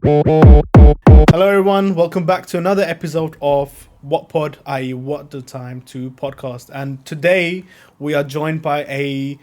Hello everyone, welcome back to another episode of WATTPOD, i.e. What the Time to Podcast. And today we are joined by a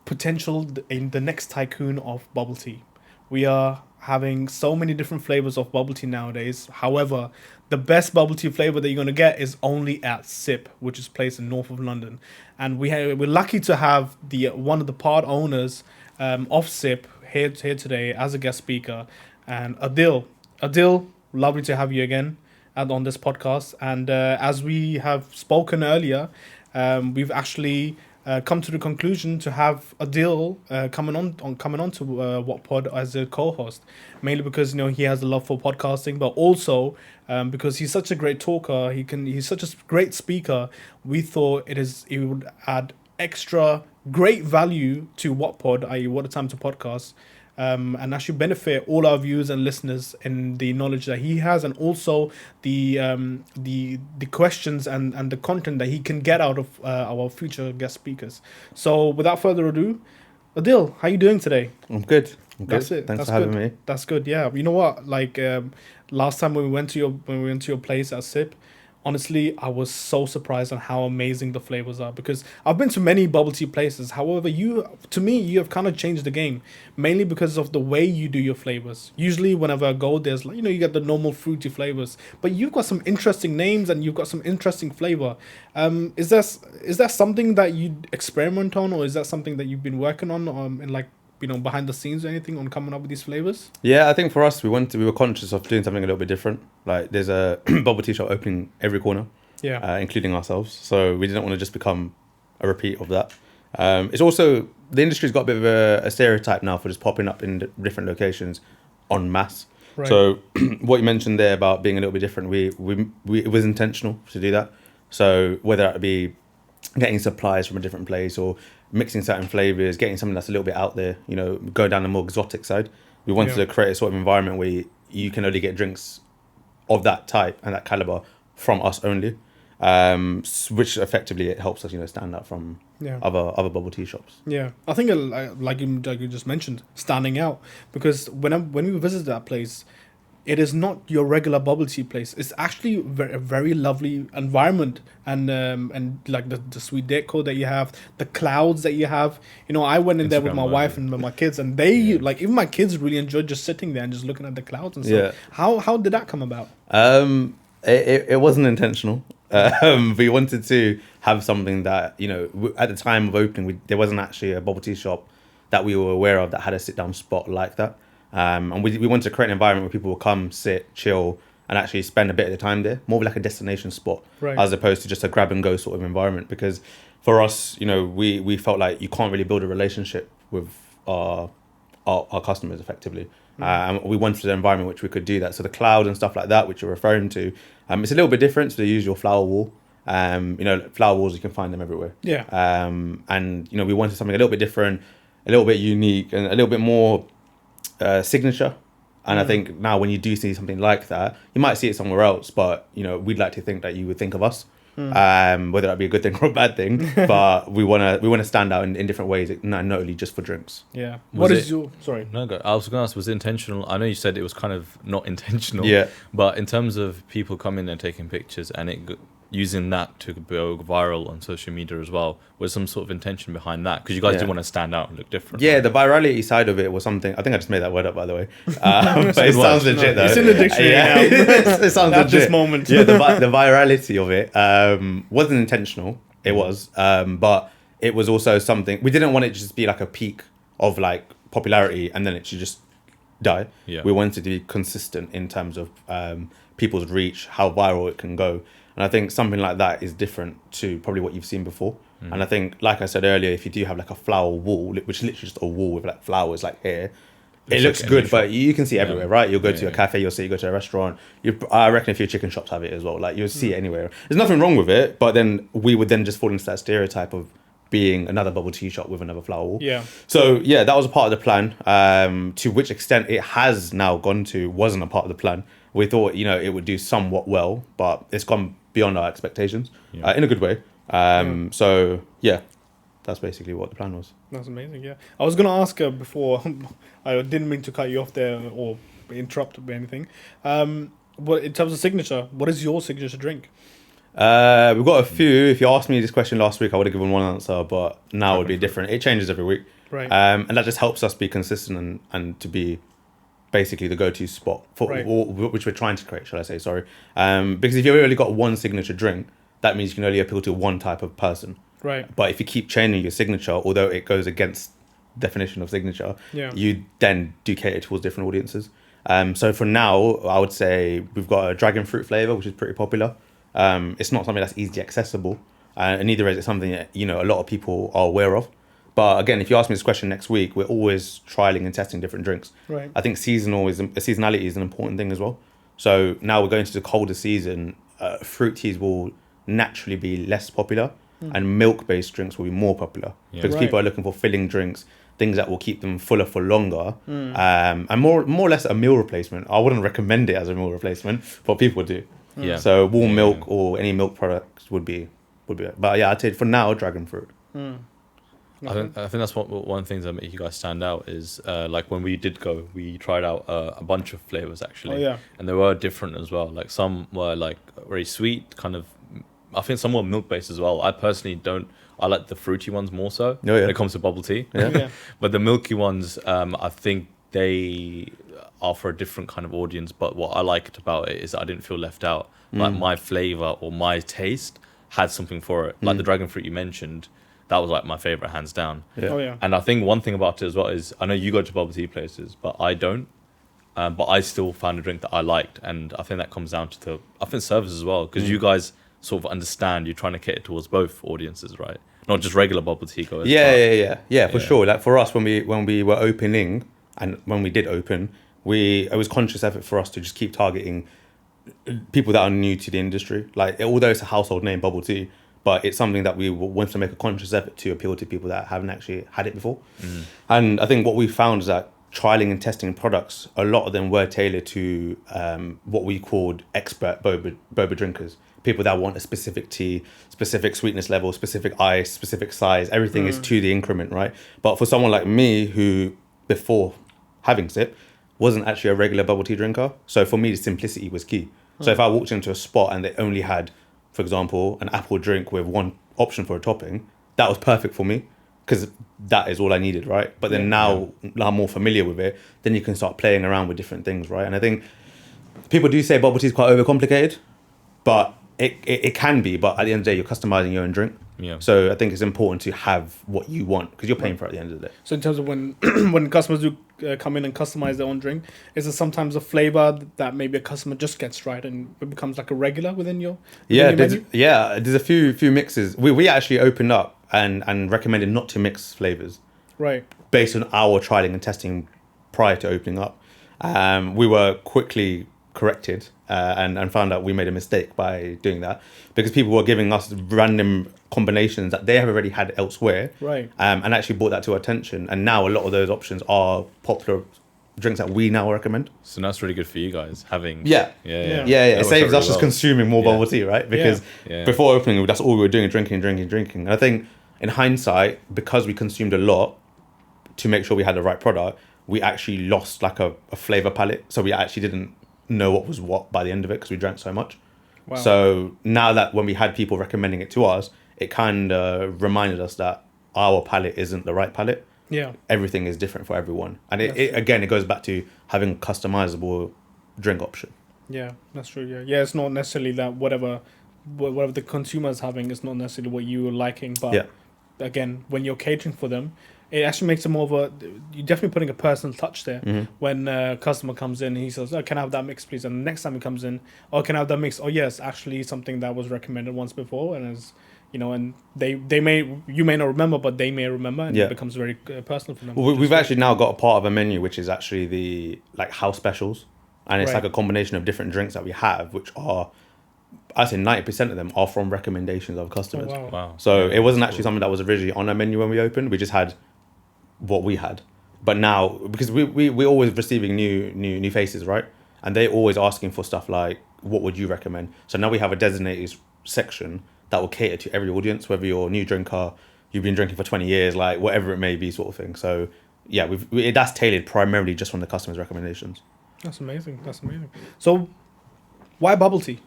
potential in the next tycoon of bubble tea. We are having so many different flavors of bubble tea nowadays. However, the best bubble tea flavor that you're going to get is only at SIPP, which is placed in north of London. And we're lucky to have one of the part owners of SIPP here today as a guest speaker, and Adeel, lovely to have you again on this podcast. And as we have spoken earlier, we've actually come to the conclusion to have Adeel coming on to WATTPOD as a co-host, mainly because he has a love for podcasting, but also because he's such a great talker. He's such a great speaker. We thought it would add extra great value to WATTPOD, i.e. What a Time to Podcast. And actually benefit all our viewers and listeners in the knowledge that he has, and also the questions and the content that he can get out of our future guest speakers. So without further ado, Adeel, how are you doing today? I'm good. That's it. Thanks for having me. That's good. Yeah. You know what? Like last time when we went to your place at SIPP, honestly, I was so surprised on how amazing the flavors are, because I've been to many bubble tea places. However, you have kind of changed the game, mainly because of the way you do your flavors. Usually whenever I go, there's you get the normal fruity flavors, but you've got some interesting names and you've got some interesting flavor. Is that something that you experiment on, or is that something that you've been working on in behind the scenes or anything on coming up with these flavors? Yeah, I think for us, we were conscious of doing something a little bit different. Like there's a bubble tea shop opening every corner, including ourselves. So we didn't want to just become a repeat of that. It's also, the industry's got a bit of a stereotype now for just popping up in different locations en masse. Right. So what you mentioned there about being a little bit different, it was intentional to do that. So whether it be getting supplies from a different place or mixing certain flavors, getting something that's a little bit out there, going down the more exotic side. We wanted to create a sort of environment where you can only get drinks of that type and that caliber from us only, which effectively it helps us, stand out from other bubble tea shops. Yeah, I think like you just mentioned, standing out, because when we visited that place, it is not your regular bubble tea place. It's actually a very lovely environment, and like the sweet decor that you have, the clouds that you have. I went in there with my wife and my kids, and they even my kids really enjoyed just sitting there and just looking at the clouds and stuff. Yeah. How did that come about? It wasn't intentional. We wanted to have something that at the time of opening, there wasn't actually a bubble tea shop that we were aware of that had a sit down spot like that. And we wanted to create an environment where people will come, sit, chill, and actually spend a bit of the time there, more of like a destination spot, as opposed to just a grab and go sort of environment. Because for us, we felt like you can't really build a relationship with our customers effectively. And we wanted an environment which we could do that. So the cloud and stuff like that, which you're referring to, it's a little bit different to the usual flower wall. Flower walls, you can find them everywhere. Yeah. And we wanted something a little bit different, a little bit unique, and a little bit more signature. And I think now when you do see something like that, you might see it somewhere else, but we'd like to think that you would think of us, whether that be a good thing or a bad thing. But we want to stand out in different ways, not only just for drinks. Yeah. Sorry. No, go. I was going to ask, was it intentional? I know you said it was kind of not intentional. Yeah. But in terms of people coming and taking pictures and using that to go viral on social media as well, was some sort of intention behind that? Because you guys do want to stand out and look different. Yeah, the virality side of it was something, I think I just made that word up, by the way. But it sounds legit though. It's in the dictionary now. It sounds legit. At this moment. Yeah, the virality of it wasn't intentional. It was. But it was also something, we didn't want it to just be like a peak of like popularity and then it should just die. Yeah. We wanted to be consistent in terms of people's reach, how viral it can go. And I think something like that is different to probably what you've seen before. And I think, like I said earlier, if you do have like a flower wall, which is literally just a wall with like flowers like here, it looks good, but you can see it everywhere, right? You'll go to a cafe, you go to a restaurant. I reckon a few chicken shops have it as well. Like you'll see it anywhere. There's nothing wrong with it, but then we would then just fall into that stereotype of being another bubble tea shop with another flower wall. Yeah. So yeah, that was a part of the plan. To which extent it has now gone to wasn't a part of the plan. We thought, it would do somewhat well, but it's gone beyond our expectations in a good way. So yeah, that's basically what the plan was. That's amazing. Yeah, I was gonna ask before. I didn't mean to cut you off there or interrupted by anything. What in terms of signature? What is your signature drink? We've got a few. If you asked me this question last week, I would have given one answer, but now it would be different. It changes every week. Right. And that just helps us be consistent and to be basically the go-to spot for which we're trying to create, shall I say, sorry. Because if you've only got one signature drink, that means you can only appeal to one type of person. Right. But if you keep changing your signature, although it goes against definition of signature, you then do cater towards different audiences. So for now, I would say we've got a dragon fruit flavor, which is pretty popular. It's not something that's easily accessible, and neither is it something that, you know, a lot of people are aware of. But again, if you ask me this question next week, we're always trialing and testing different drinks. Right. I think seasonality is an important thing as well. So now we're going to the colder season. Fruit teas will naturally be less popular, and milk-based drinks will be more popular because people are looking for filling drinks, things that will keep them fuller for longer, and more or less a meal replacement. I wouldn't recommend it as a meal replacement, but people do. Yeah. So warm milk or any milk products would be. But yeah, I'd say for now, dragon fruit. I think that's one of the things that make you guys stand out is like when we did go, we tried out a bunch of flavors actually, and they were different as well. Like some were like very sweet, kind of. I think some were milk based as well. I personally don't. I like the fruity ones more so when it comes to bubble tea. But the milky ones, I think they are for a different kind of audience. But what I liked about it is I didn't feel left out. Like my flavor or my taste had something for it. Like the dragon fruit you mentioned. That was like my favorite, hands down. And I think one thing about it as well is I know you go to bubble tea places, but I don't. But I still found a drink that I liked, and I think that comes down to the service as well, because you guys sort of understand you're trying to cater towards both audiences, right? Not just regular bubble tea goers. Yeah, for sure. Like for us, when we were opening and when we did open, it was conscious effort for us to just keep targeting people that are new to the industry. Like although it's a household name, bubble tea. But it's something that we want to make a conscious effort to appeal to people that haven't actually had it before. And I think what we found is that trialing and testing products, a lot of them were tailored to what we called expert boba drinkers. People that want a specific tea, specific sweetness level, specific ice, specific size. Everything is to the increment, right? But for someone like me who, before having SIPP, wasn't actually a regular bubble tea drinker. So for me, the simplicity was key. So if I walked into a spot and they only had, for example, an apple drink with one option for a topping, that was perfect for me because that is all I needed, right? But then now I'm more familiar with it, then you can start playing around with different things, right? And I think people do say bubble tea is quite overcomplicated, but it can be, but at the end of the day, you're customizing your own drink. So I think it's important to have what you want because you're paying for it at the end of the day. So in terms of when when customers do come in and customize their own drink, is there sometimes a flavor that maybe a customer just gets right and it becomes like a regular within your menu? There's a few mixes. We actually opened up and recommended not to mix flavors. Right. Based on our trialing and testing prior to opening up. We were quickly corrected and found out we made a mistake by doing that because people were giving us random combinations that they have already had elsewhere, right? And actually brought that to our attention, and now a lot of those options are popular drinks that we now recommend. So that's really good for you guys having it saves us just consuming more bubble tea, right? Because before opening, that's all we were doing, drinking. And I think in hindsight, because we consumed a lot to make sure we had the right product, we actually lost like a flavor palette, so we actually didn't know what was what by the end of it because we drank so much. Wow. So now that when we had people recommending it to us, it kind of reminded us that our palette isn't the right palette. Everything is different for everyone, and it goes back to having a customizable drink option. That's true. It's not necessarily that whatever the consumer is having is not necessarily what you are liking, but again, when you're catering for them, it actually makes it more of you're definitely putting a personal touch there. When a customer comes in and he says, "Oh, can I have that mix, please?" And the next time he comes in, "Oh, can I have that mix?" "Oh, yes, actually something that was recommended once before," and as you know, and you may not remember, but they may remember, and it becomes very personal for them. Well, we've actually now got a part of a menu which is actually the like house specials, and it's like a combination of different drinks that we have, which are, I'd say 90% of them are from recommendations of customers. Oh, wow. So it wasn't actually something that was originally on our menu when we opened. We just had what we had. But now, because we're always receiving new faces, right? And they're always asking for stuff like, what would you recommend? So now we have a designated section that will cater to every audience, whether you're a new drinker, you've been drinking for 20 years, like whatever it may be, sort of thing. So yeah, that's tailored primarily just from the customers' recommendations. That's amazing. So, why bubble tea?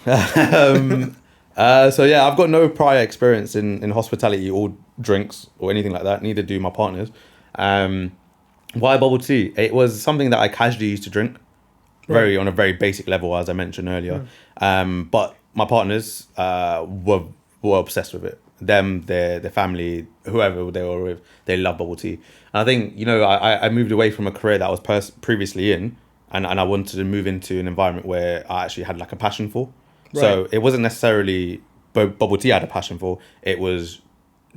So yeah, I've got no prior experience in hospitality or drinks or anything like that. Neither do my partners. Why bubble tea? It was something that I casually used to drink, on a very basic level, as I mentioned earlier. But my partners were obsessed with it. Them, their family, whoever they were with, they love bubble tea. And I think, I moved away from a career that I was previously in, and I wanted to move into an environment where I actually had like a passion for. Right. So it wasn't necessarily bubble tea I had a passion for. It was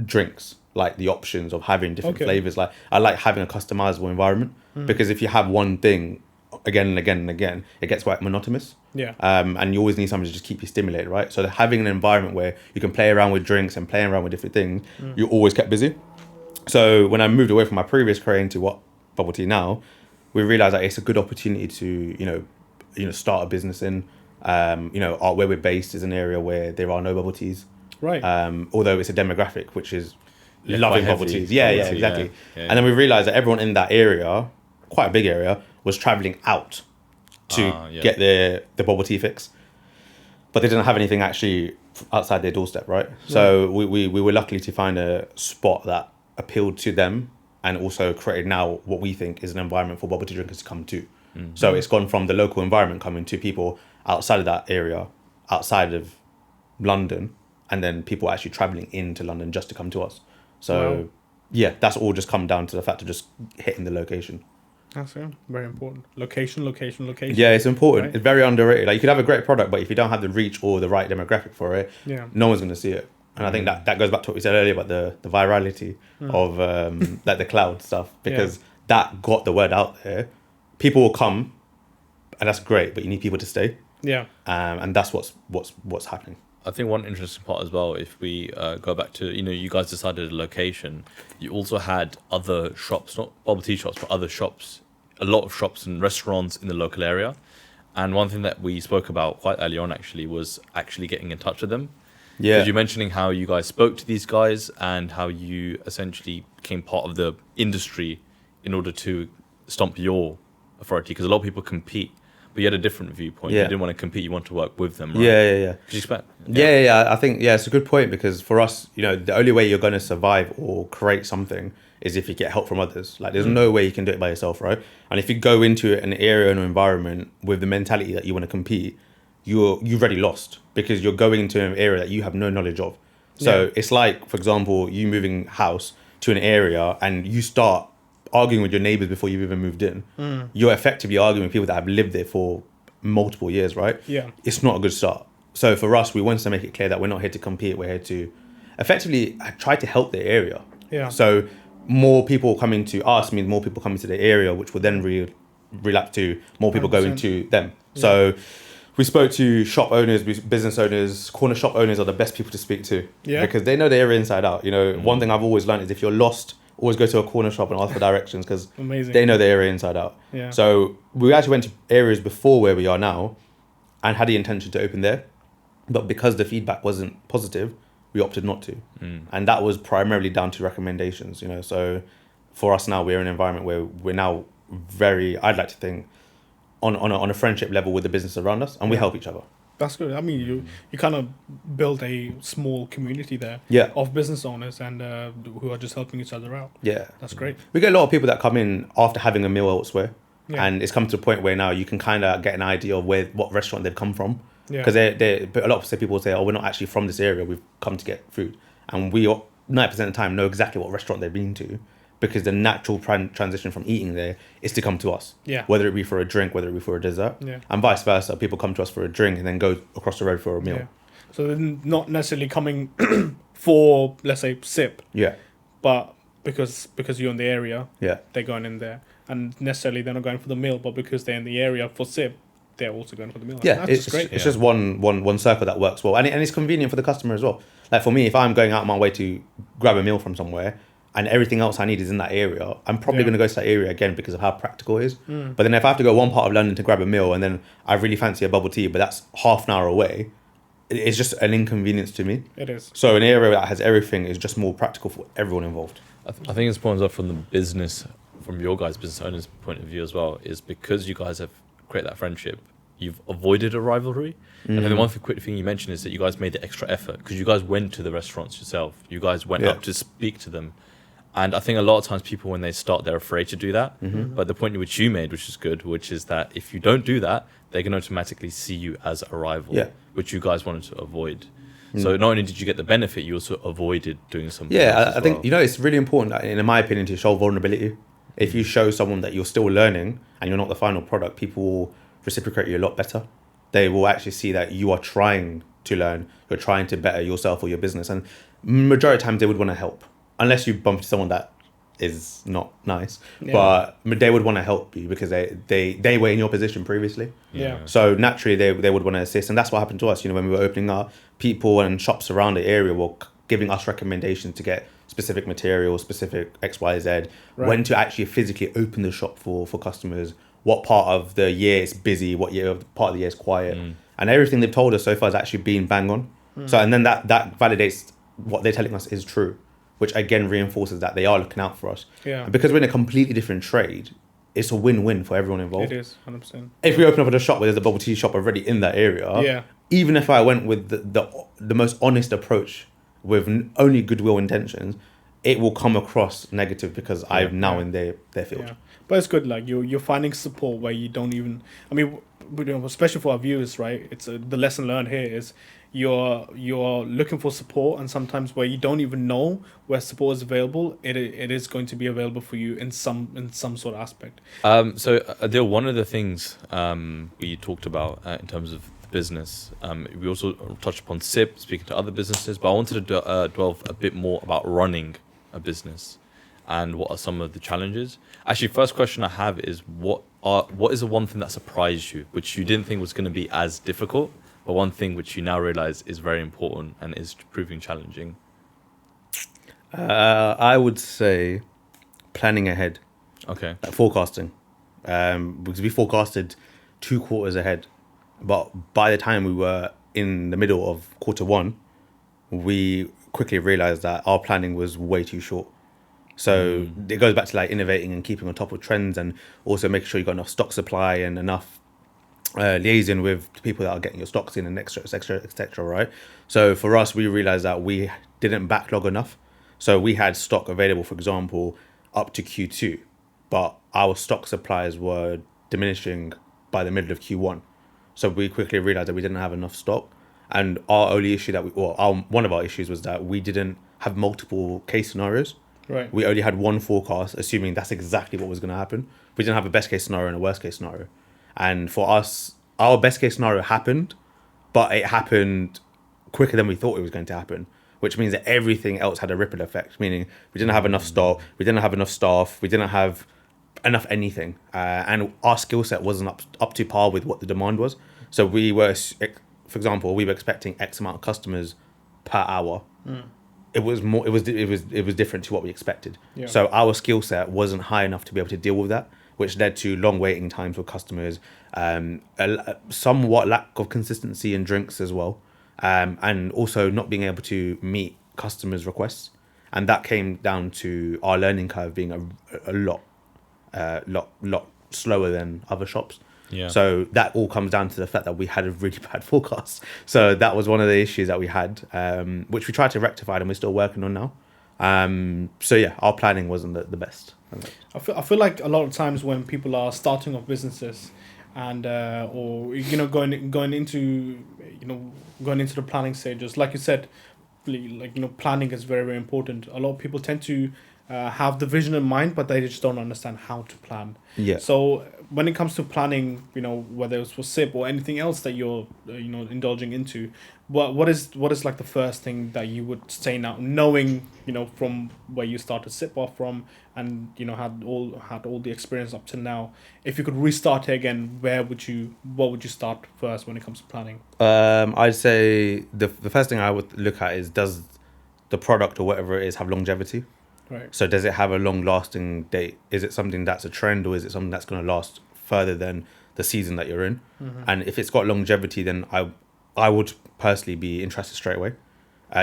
drinks, like the options of having different flavors. Like I like having a customizable environment because if you have one thing again and again and again, it gets quite monotonous. Yeah. And you always need something to just keep you stimulated, right? So having an environment where you can play around with drinks and playing around with different things, you're always kept busy. So when I moved away from my previous career into what bubble tea now, we realized that it's a good opportunity to start a business in. Where we're based is an area where there are no bubble teas. Right. Although it's a demographic which is loving bubble teas. Yeah, exactly. Yeah. And then we realized that everyone in that area, quite a big area, was traveling out to get the bubble tea fix. But they didn't have anything actually outside their doorstep, right? So we were lucky to find a spot that appealed to them and also created now what we think is an environment for bubble tea drinkers to come to. So it's gone from the local environment coming to people outside of that area, outside of London, and then people actually traveling into London just to come to us. So that's all just come down to the fact of just hitting the location. That's very important. Location. Yeah, it's important. Right? It's very underrated. Like you could have a great product, but if you don't have the reach or the right demographic for it, no one's going to see it. And I think that goes back to what we said earlier about the virality of like the cloud stuff, because that got the word out there. People will come, and that's great, but you need people to stay. Yeah. And that's what's happening. I think one interesting part as well, if we go back to, you guys decided a location, you also had other shops, not bubble tea shops, but other shops, a lot of shops and restaurants in the local area. And one thing that we spoke about quite early on actually was actually getting in touch with them. Yeah. Because you're mentioning how you guys spoke to these guys and how you essentially became part of the industry in order to stomp your authority, because a lot of people compete. But you had a different viewpoint. You didn't want to compete. You want to work with them, right? Yeah. Could you expect? Yeah. I think, it's a good point, because for us, the only way you're going to survive or create something is if you get help from others. Like, there's no way you can do it by yourself, right? And if you go into an area and an environment with the mentality that you want to compete, you've already lost, because you're going into an area that you have no knowledge of. So it's like, for example, you moving house to an area and you start arguing with your neighbors before you've even moved in. You're effectively arguing with people that have lived there for multiple years, right? Yeah. It's not a good start. So for us, we wanted to make it clear that we're not here to compete. We're here to effectively try to help the area. Yeah. So more people coming to us means more people coming to the area, which will then relapse to more people 100%. Going to them. Yeah. So we spoke to shop owners, business owners, corner shop owners are the best people to speak to. Yeah. Because they know the area inside out. One thing I've always learned is if you're lost, always go to a corner shop and ask for directions, because they know the area inside out. Yeah. So we actually went to areas before where we are now and had the intention to open there. But because the feedback wasn't positive, we opted not to. And that was primarily down to recommendations, So for us now, we're in an environment where we're now I'd like to think, on a friendship level with the business around us, and we help each other. That's good. I mean, you kind of build a small community there of business owners and who are just helping each other out. Yeah. That's great. We get a lot of people that come in after having a meal elsewhere. Yeah. And it's come to a point where now you can kind of get an idea of what restaurant they've come from. Because a lot of people say, we're not actually from this area, we've come to get food. And we 90% of the time know exactly what restaurant they've been to, because the natural transition from eating there is to come to us. Yeah. Whether it be for a drink, whether it be for a dessert. Yeah. And vice versa. People come to us for a drink and then go across the road for a meal. Yeah. So they're not necessarily coming for, let's say, SIPP. Yeah. But because you're in the area, they're going in there. And necessarily they're not going for the meal, but because they're in the area for SIPP, they're also going for the meal. Yeah, it's great. It's just one circle that works well. And it's convenient for the customer as well. Like for me, if I'm going out of my way to grab a meal from somewhere, and everything else I need is in that area, I'm probably going to go to that area again because of how practical it is. But then if I have to go one part of London to grab a meal and then I really fancy a bubble tea, but that's half an hour away, it's just an inconvenience to me. It is. So an area that has everything is just more practical for everyone involved. I think it's important from the business from your guys' business owners' point of view as well, is because you guys have created that friendship, you've avoided a rivalry. And then the one quick thing you mentioned is that you guys made the extra effort because you guys went to the restaurants yourself. You guys went up to speak to them. And I think a lot of times people, when they start, they're afraid to do that. But the point which you made, which is good, which is that if you don't do that, they can automatically see you as a rival, which you guys wanted to avoid. So not only did you get the benefit, you also avoided doing something. I think, it's really important, in my opinion, to show vulnerability. If you show someone that you're still learning and you're not the final product, people will reciprocate you a lot better. They will actually see that you are trying to learn, you're trying to better yourself or your business. And majority of times they would want to help, unless you bump into someone that is not nice. But they would want to help you because they were in your position previously. So naturally they would want to assist. And that's what happened to us. When we were opening up, people and shops around the area were giving us recommendations to get specific materials, specific XYZ, when to actually physically open the shop for customers, what part of the year is busy, what part of the year is quiet. And everything they've told us so far has actually been bang on. So, and then that validates what they're telling us is true, which again reinforces that they are looking out for us. And because we're in a completely different trade, it's a win-win for everyone involved. It is, 100%. If we open up a shop where there's a bubble tea shop already in that area, even if I went with the most honest approach with only goodwill intentions, it will come across negative because I'm now in their field. But it's good, like you're finding support where you don't even, especially for our viewers, right? It's the lesson learned here is you're looking for support, and sometimes where you don't even know where support is available, it is going to be available for you in some sort of aspect. So Adeel, one of the things we talked about in terms of the business, we also touched upon SIPP, speaking to other businesses, but I wanted to delve a bit more about running a business and what are some of the challenges. Actually, first question I have is what is the one thing that surprised you, which you didn't think was going to be as difficult, but one thing which you now realize is very important and is proving challenging? I would say planning ahead. Okay. Forecasting. Because we forecasted 2 quarters ahead, but by the time we were in the middle of quarter 1, we quickly realized that our planning was way too short. So it goes back to like innovating and keeping on top of trends, and also making sure you've got enough stock supply and enough liaison with the people that are getting your stocks in and etc. Right? So for us, we realized that we didn't backlog enough. So we had stock available, for example, up to Q2, but our stock supplies were diminishing by the middle of Q1. So we quickly realized that we didn't have enough stock. And our only issue one of our issues was that we didn't have multiple case scenarios. Right. We only had one forecast, assuming that's exactly what was going to happen. We didn't have a best case scenario and a worst case scenario. And for us, our best case scenario happened, but it happened quicker than we thought it was going to happen, which means that everything else had a ripple effect, meaning we didn't have enough stock, we didn't have enough staff, we didn't have enough anything. And our skill set wasn't up to par with what the demand was. So we were, for example, we were expecting X amount of customers per hour. It was different to what we expected. So our skill set wasn't high enough to be able to deal with that, which led to long waiting times for customers, somewhat lack of consistency in drinks as well, and also not being able to meet customers' requests. And that came down to our learning curve being a lot slower than other shops. So that all comes down to the fact that we had a really bad forecast. So that was one of the issues that we had, which we tried to rectify and we're still working on now. Our planning wasn't the best. I feel like a lot of times when people are starting off businesses and or going into the planning stages, like you said, planning is very, very important. A lot of people tend to have the vision in mind, but they just don't understand how to plan. So when it comes to planning, whether it's for SIPP or anything else that you're indulging into, what is like the first thing that you would say now, knowing from where you started SIPP off from, and had all the experience up to now, if you could restart it again, what would you start first when it comes to planning? I'd say the first thing I would look at is, does the product or whatever it is have longevity? Right. So does it have a long-lasting date? Is it something that's a trend, or is it something that's going to last further than the season that you're in? And if it's got longevity, then I would personally be interested straight away,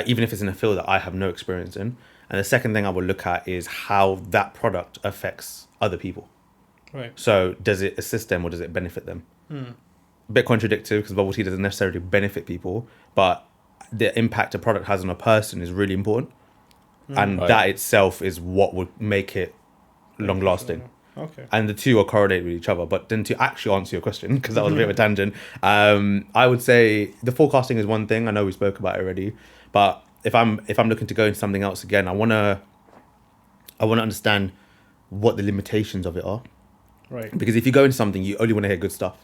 even if it's in a field that I have no experience in. And the second thing I would look at is how that product affects other people. Right. So does it assist them or does it benefit them? A bit contradictory because bubble tea doesn't necessarily benefit people, but the impact a product has on a person is really important. And that itself is what would make it long lasting. Okay. And the two are correlated with each other. But then to actually answer your question, because that was a bit of a tangent, I would say the forecasting is one thing. I know we spoke about it already, but if I'm looking to go into something else again, I wanna understand what the limitations of it are. Right. Because if you go into something, you only want to hear good stuff.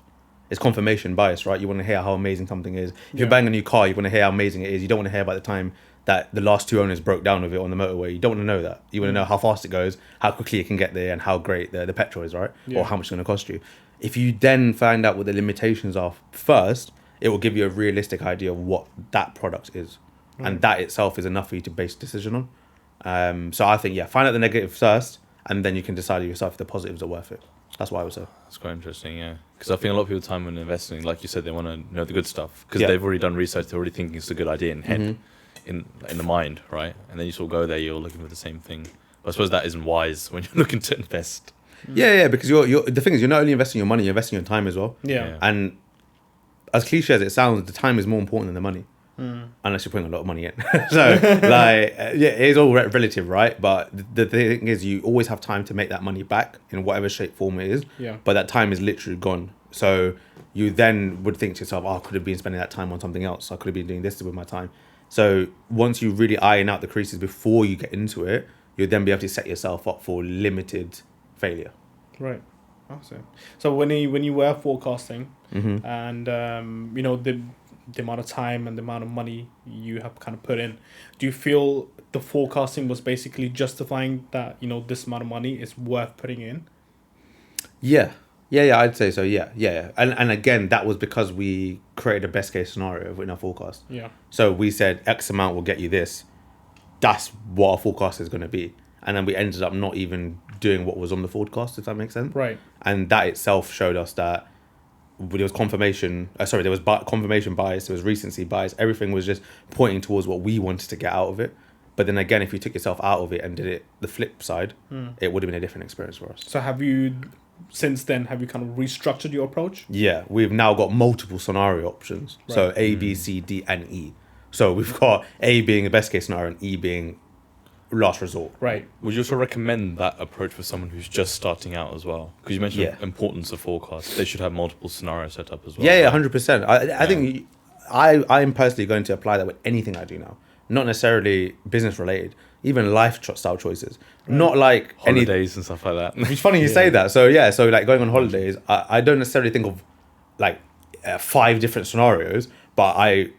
It's confirmation bias, right? You want to hear how amazing something is. If you're buying a new car, you want to hear how amazing it is. You don't want to hear about the time that the last two owners broke down with it on the motorway. You don't want to know that. You want to know how fast it goes, how quickly it can get there, and how great the petrol is, right? Or how much it's going to cost you. If you then find out what the limitations are first, it will give you a realistic idea of what that product is. And that itself is enough for you to base a decision on. So I think, find out the negatives first, and then you can decide yourself if the positives are worth it. That's what I would say. That's quite interesting, yeah. Because I think a lot of people time when investing, like you said, they want to know the good stuff because they've already done research. They're already thinking it's a good idea in head, in the mind, right? And then you sort of go there, you're looking for the same thing. But I suppose that isn't wise when you're looking to invest. Yeah, because you're the thing is you're not only investing your money, you're investing your time as well. Yeah. And as cliche as it sounds, the time is more important than the money. Unless you're putting a lot of money in. So, it is all relative, right? But the thing is, you always have time to make that money back in whatever shape, form it is. Yeah. But that time is literally gone. So you then would think to yourself, I could have been spending that time on something else. I could have been doing this with my time. So once you really iron out the creases before you get into it, you'll then be able to set yourself up for limited failure. Right. Awesome. So when you were forecasting and, the amount of time and the amount of money you have kind of put in, do you feel the forecasting was basically justifying that, this amount of money is worth putting in? Yeah, I'd say so. Yeah. And again, that was because we created a best case scenario in our forecast. Yeah. So we said X amount will get you this. That's what our forecast is going to be. And then we ended up not even doing what was on the forecast, if that makes sense. Right. And that itself showed us that there was confirmation bias, there was recency bias. Everything was just pointing towards what we wanted to get out of it. But then again, if you took yourself out of it and did it the flip side, it would have been a different experience for us. So since then, have you kind of restructured your approach? Yeah, we've now got multiple scenario options. Right. So A, B, C, D, and E. So we've got A being the best case scenario and E being last resort. Right. Would you also recommend that approach for someone who's just starting out as well? Because you mentioned the importance of forecasts. They should have multiple scenarios set up as well. Yeah, 100%. I think I'm personally going to apply that with anything I do now. Not necessarily business related, even lifestyle choices. Not like holidays and stuff like that. It's funny you say that. So like going on holidays, I don't necessarily think of like 5 different scenarios, but I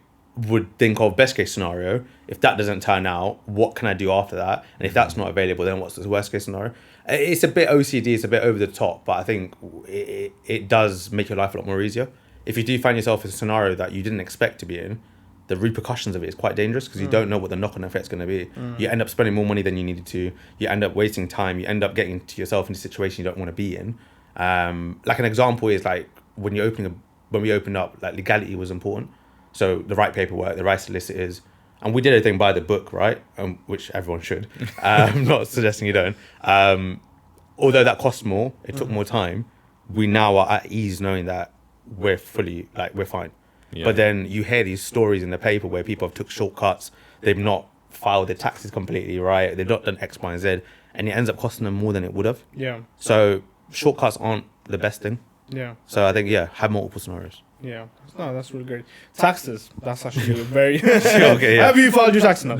would think of best case scenario. If that doesn't turn out, what can I do after that? And if that's not available, then what's the worst case scenario? It's a bit OCD, it's a bit over the top, but I think it does make your life a lot more easier. If you do find yourself in a scenario that you didn't expect to be in, the repercussions of it is quite dangerous because you don't know what the knock-on effect's going to be. You end up spending more money than you needed to. You end up wasting time. You end up getting to yourself in a situation you don't want to be in. Like an example is like when we opened up, like legality was important. So the right paperwork, the right solicitors, and we did everything by the book, right? Which everyone should. I'm not suggesting you don't. Although that costs more, it took more time. We now are at ease knowing that we're fine. Yeah. But then you hear these stories in the paper where people have took shortcuts. They've not filed their taxes completely right. They've not done X, Y, and Z, and it ends up costing them more than it would have. Yeah. So shortcuts aren't the best thing. Yeah. So I think have multiple scenarios. Yeah. No, that's really great. Taxes. That's actually a very. Okay. Yeah. Have you filed your taxes now?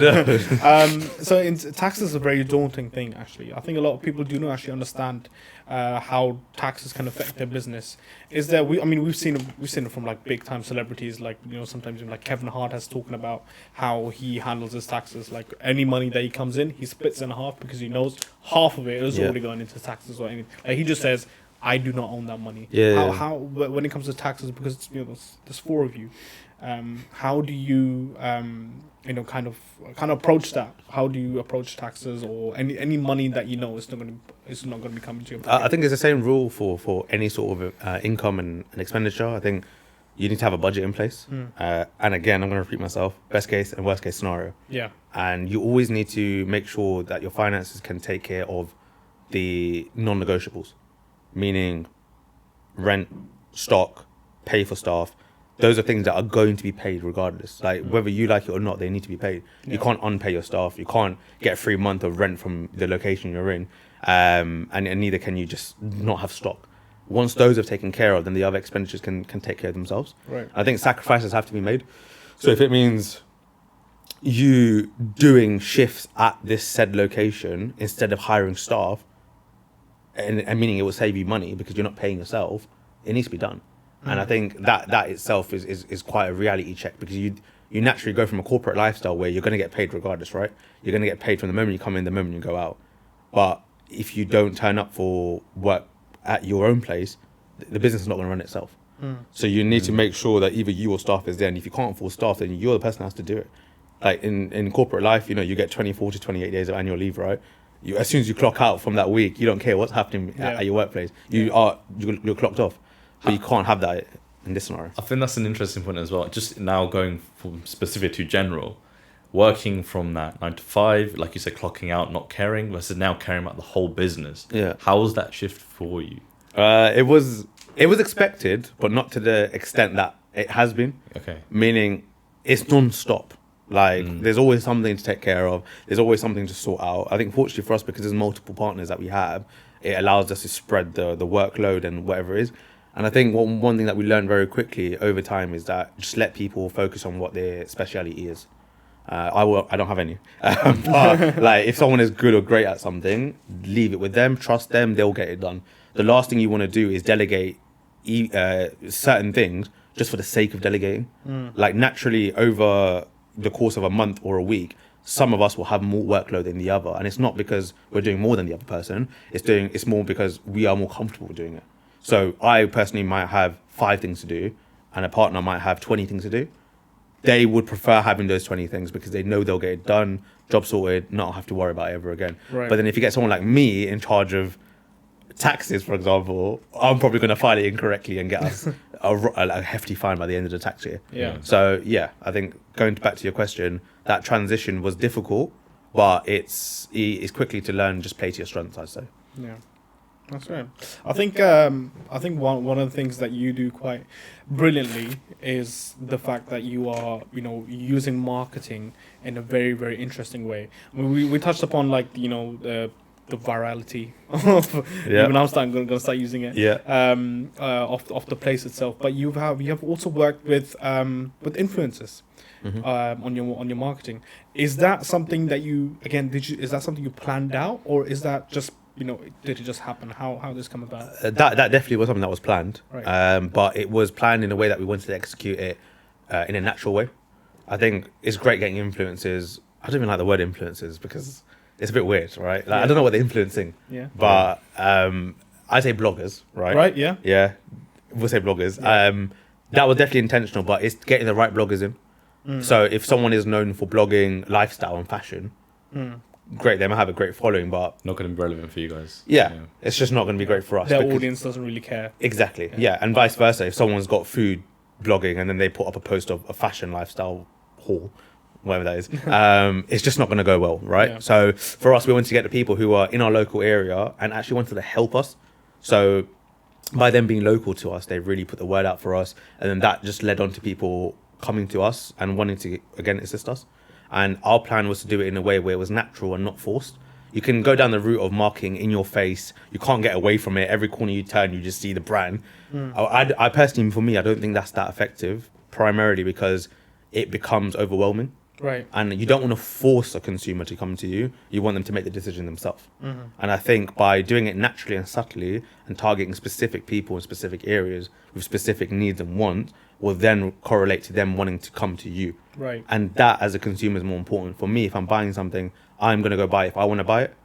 Taxes is a very daunting thing. Actually, I think a lot of people do not actually understand how taxes can affect their business. We've seen it from like big time celebrities, like sometimes like Kevin Hart has talking about how he handles his taxes. Like any money that he comes in, he splits in half because he knows half of it is already going into taxes or anything. Like he just says, I do not own that money. How when it comes to taxes, because there's 4 of you, how do you kind of approach that? How do you approach taxes or any money that is not going to be coming to your pocket? I think it's the same rule for any sort of income and expenditure. I think you need to have a budget in place. And again, I'm going to repeat myself: best case and worst case scenario. Yeah. And you always need to make sure that your finances can take care of the non-negotiables, meaning rent, stock, pay for staff. Those are things that are going to be paid regardless. Like whether you like it or not, they need to be paid. Yeah. You can't unpay your staff. You can't get a free month of rent from the location you're in. And neither can you just not have stock. Once those are taken care of, then the other expenditures can take care of themselves. Right. I think sacrifices have to be made. So if it means you doing shifts at this said location instead of hiring staff, and meaning it will save you money because you're not paying yourself, it needs to be done. And I think that itself is quite a reality check, because you naturally go from a corporate lifestyle where you're going to get paid regardless, right? You're going to get paid from the moment you come in, the moment you go out. But if you don't turn up for work at your own place, the business is not going to run itself. So you need to make sure that either you or staff is there. And if you can't afford staff, then you're the person that has to do it. Like in corporate life, you get 24 to 28 days of annual leave, right? As soon as you clock out from that week, you don't care what's happening at your workplace. You're clocked off. But you can't have that in this scenario. I think that's an interesting point as well. Just now going from specific to general, working from that 9 to 5, like you said, clocking out, not caring, versus now caring about the whole business. Yeah. How was that shift for you? It was expected, but not to the extent that it has been. Okay. Meaning it's non-stop. Like there's always something to take care of. There's always something to sort out. I think fortunately for us, because there's multiple partners that we have, it allows us to spread the workload and whatever it is. And I think one thing that we learned very quickly over time is that just let people focus on what their speciality is. I don't have any. But like if someone is good or great at something, leave it with them, trust them, they'll get it done. The last thing you want to do is delegate certain things just for the sake of delegating. Like naturally over the course of a month or a week, some of us will have more workload than the other. And it's not because we're doing more than the other person. It's more because we are more comfortable with doing it. So I personally might have 5 things to do and a partner might have 20 things to do. They would prefer having those 20 things because they know they'll get it done, job sorted, not have to worry about it ever again. Right. But then if you get someone like me in charge of taxes, for example, I'm probably going to file it incorrectly and get us a hefty fine by the end of the tax year. Yeah. So yeah, I think going back to your question, that transition was difficult, but it's quickly to learn, just play to your strengths, I'd say. Yeah. That's right. I think one of the things that you do quite brilliantly is the fact that you are, using marketing in a very, very interesting way. I mean, we touched upon the virality of even I'm going to start using it. Yeah. Of the place itself, but you have also worked with influencers. On your marketing. Is that something that is that something you planned out, or is that just did it just happen? How did this come about? That definitely was something that was planned. Right. But it was planned in a way that we wanted to execute it in a natural way. I think it's great getting influencers. I don't even like the word influencers because it's a bit weird, right? Like I don't know what they're influencing. Yeah. But I say bloggers, right? Right. Yeah. Yeah. We'll say bloggers. Yeah. That was definitely intentional, but it's getting the right bloggers in. So if someone is known for blogging lifestyle and fashion, great, they might have a great following, but not going to be relevant for you guys. Yeah, it's just not going to be great for us. Their audience doesn't really care. Exactly. Yeah, and vice versa. If someone's got food blogging and then they put up a post of a fashion lifestyle haul, whatever that is, it's just not going to go well, right? Yeah. So for us, we wanted to get the people who are in our local area and actually wanted to help us. So by them being local to us, they really put the word out for us, and then that just led on to people coming to us and wanting to again assist us. And our plan was to do it in a way where it was natural and not forced. You can go down the route of marketing in your face. You can't get away from it. Every corner you turn, you just see the brand. I personally, for me, I don't think that's that effective, primarily because it becomes overwhelming. Right. And you don't want to force a consumer to come to you. You want them to make the decision themselves. And I think by doing it naturally and subtly and targeting specific people in specific areas with specific needs and wants will then correlate to them wanting to come to you. Right. And that as a consumer is more important. For me, if I'm buying something, I'm going to go buy it if I want to buy it,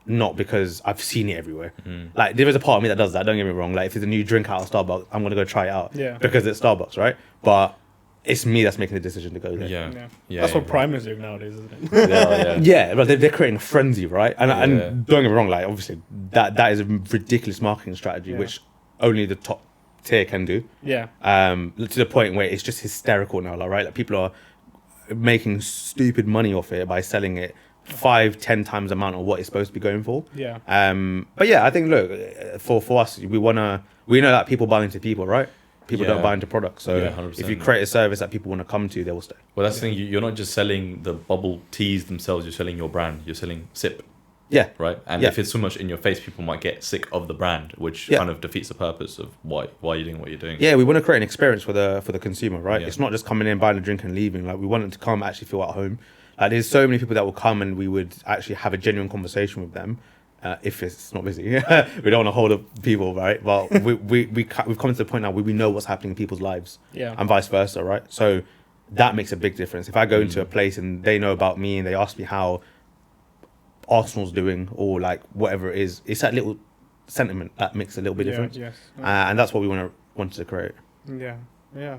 not because I've seen it everywhere. Like there is a part of me that does that, don't get me wrong. Like if there's a new drink out of Starbucks, I'm going to go try it out because it's Starbucks, right? But it's me that's making the decision to go there. Yeah. That's what Prime is doing nowadays, isn't it? Yeah, but they're creating a frenzy, right? And don't get me wrong, like obviously that is a ridiculous marketing strategy, which only the top tier can do. Yeah. To the point where it's just hysterical now, right? Like people are making stupid money off it by selling it 5-10 times the amount of what it's supposed to be going for. Yeah. But yeah, I think look, for us, we know that people buy into people, right? People don't buy into products. So if you create a service that people want to come to, they will stay. Well, that's the thing. You're not just selling the bubble teas themselves. You're selling your brand. You're selling SIPP. Yeah. Right. And if it's so much in your face, people might get sick of the brand, which kind of defeats the purpose of why you're doing what you're doing. Yeah, we want to create an experience for the consumer, right? It's not just coming in, buying a drink and leaving. Like, we want them to come actually feel at home. Like, there's so many people that will come and we would actually have a genuine conversation with them. If it's not busy, we don't want to hold up people, right? But we've come to the point now where we know what's happening in people's lives, and vice versa, right? So that makes a big difference. If I go into a place and they know about me and they ask me how Arsenal's doing or like whatever it is, it's that little sentiment that makes a little bit difference. And that's what we wanted to create. Yeah.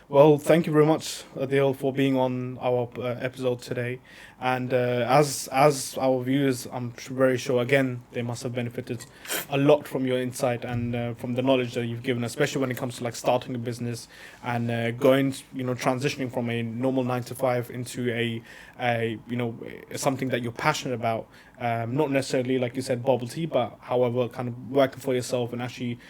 Well, thank you very much, Adeel, for being on our episode today. And as our viewers, I'm very sure, again, they must have benefited a lot from your insight and from the knowledge that you've given, especially when it comes to like starting a business and transitioning from a normal 9-to-5 into a something that you're passionate about. Not necessarily, like you said, bubble tea, but however, kind of working for yourself and actually,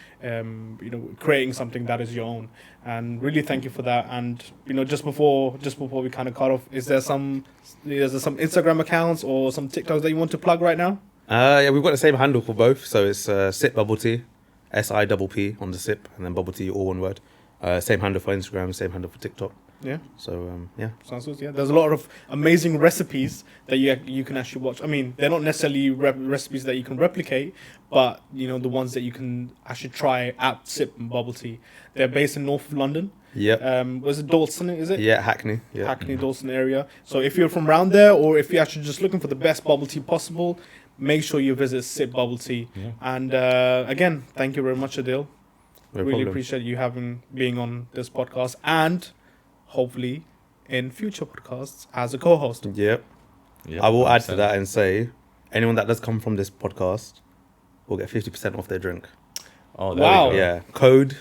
creating something that is your own. And really thank you for that. And just before we kind of cut off, is there some Instagram accounts or some TikToks that you want to plug right now? Yeah, we've got the same handle for both. So it's SIPP Bubble Tea, SIPP on the SIPP, and then Bubble Tea, all one word. Same handle for Instagram, same handle for TikTok. Yeah. So sounds good. Yeah, there's a lot of amazing recipes that you can actually watch. I mean, they're not necessarily recipes that you can replicate, but the ones that you can actually try at SIPP and Bubble Tea. They're based in North London. Yeah. Was it Dalston? Is it? Yeah, Hackney. Yeah. Hackney, Dalston area. So if you're from around there, or if you're actually just looking for the best bubble tea possible, make sure you visit SIPP Bubble Tea. Yeah. And again, thank you very much, Adeel. Really appreciate you being on this podcast, and hopefully in future podcasts as a co-host. Yep. I will add to that and say, anyone that does come from this podcast will get 50% off their drink. Oh, there wow. We go. Yeah. Code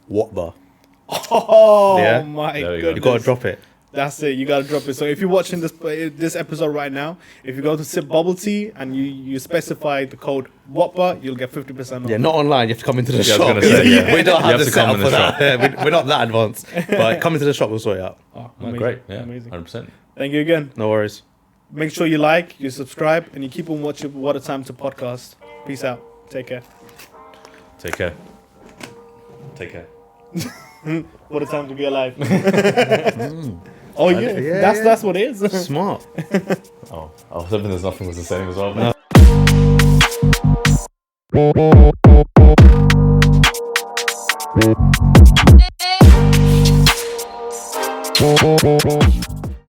WhatBa. Oh my goodness. You got to drop it. That's it. You got to drop it. So if you're watching this episode right now, if you go to SIPP Bubble Tea and you specify the code WHATBA, you'll get 50% off. Yeah, not online. You have to come into the shop. We don't have the setup for that. We're not that advanced. But come into the shop, we'll sort it out. Oh, great. Yeah, amazing. 100%. Thank you again. No worries. Make sure you like, you subscribe, and you keep on watching What a Time to Podcast. Peace out. Take care. Take care. Take care. What a time to be alive. Oh yeah, that's what it is. Smart. Oh, I was hoping there's nothing was the same as well. No.